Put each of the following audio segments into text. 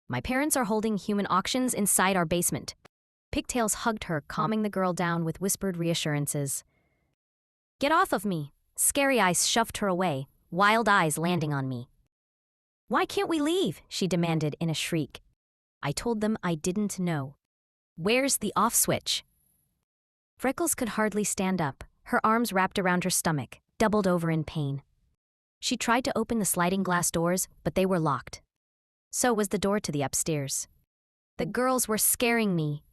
My parents are holding human auctions inside our basement. Pigtails hugged her, calming the girl down with whispered reassurances. Get off of me. Scary Eyes shoved her away, Wild Eyes landing on me. Why can't we leave? She demanded in a shriek. I told them I didn't know. Where's the off switch? Freckles could hardly stand up, her arms wrapped around her stomach, doubled over in pain. She tried to open the sliding glass doors, but they were locked. So was the door to the upstairs. The girls were scaring me.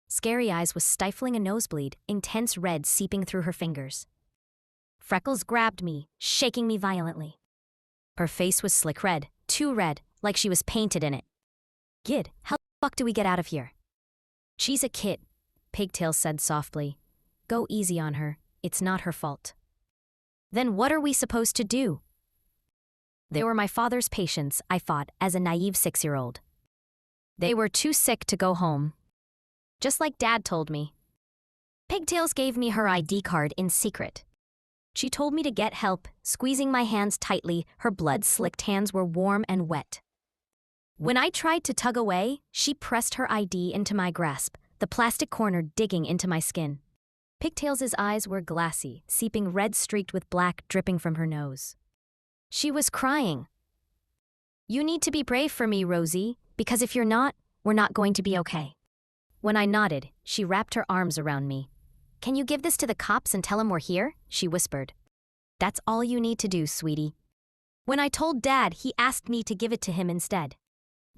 Scary Eyes was stifling a nosebleed, intense red seeping through her fingers. Freckles grabbed me, shaking me violently. Her face was slick red, too red, like she was painted in it. Gid, how the fuck do we get out of here? She's a kid, Pigtails said softly. Go easy on her, it's not her fault. Then what are we supposed to do? They were my father's patients, I thought, as a naive 6-year-old. They were too sick to go home. Just like Dad told me. Pigtails gave me her ID card in secret. She told me to get help, squeezing my hands tightly, her blood-slicked hands were warm and wet. When I tried to tug away, she pressed her ID into my grasp, the plastic corner digging into my skin. Pigtails' eyes were glassy, seeping red streaked with black dripping from her nose. She was crying. You need to be brave for me, Rosie, because if you're not, we're not going to be okay. When I nodded, she wrapped her arms around me. Can you give this to the cops and tell them we're here? She whispered. That's all you need to do, sweetie. When I told Dad, he asked me to give it to him instead.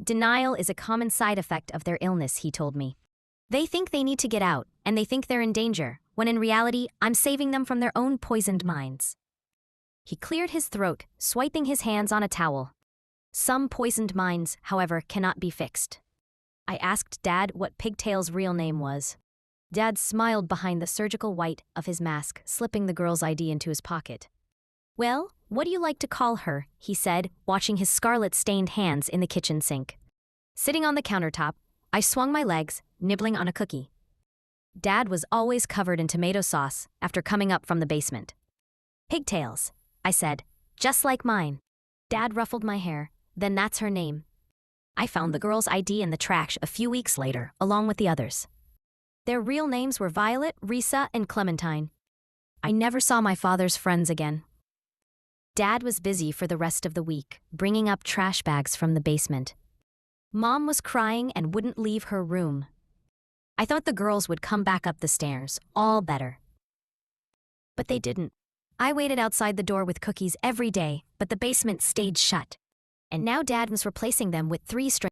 Denial is a common side effect of their illness, he told me. They think they need to get out, and they think they're in danger, when in reality, I'm saving them from their own poisoned minds. He cleared his throat, swiping his hands on a towel. Some poisoned minds, however, cannot be fixed. I asked Dad what Pigtail's real name was. Dad smiled behind the surgical white of his mask, slipping the girl's ID into his pocket. Well, what do you like to call her? He said, watching his scarlet-stained hands in the kitchen sink. Sitting on the countertop, I swung my legs, nibbling on a cookie. Dad was always covered in tomato sauce after coming up from the basement. Pigtails, I said, just like mine. Dad ruffled my hair. Then that's her name. I found the girl's ID in the trash a few weeks later, along with the others. Their real names were Violet, Risa, and Clementine. I never saw my father's friends again. Dad was busy for the rest of the week, bringing up trash bags from the basement. Mom was crying and wouldn't leave her room. I thought the girls would come back up the stairs, all better. But they didn't. I waited outside the door with cookies every day, but the basement stayed shut. And now Dad was replacing them with 3 strangers.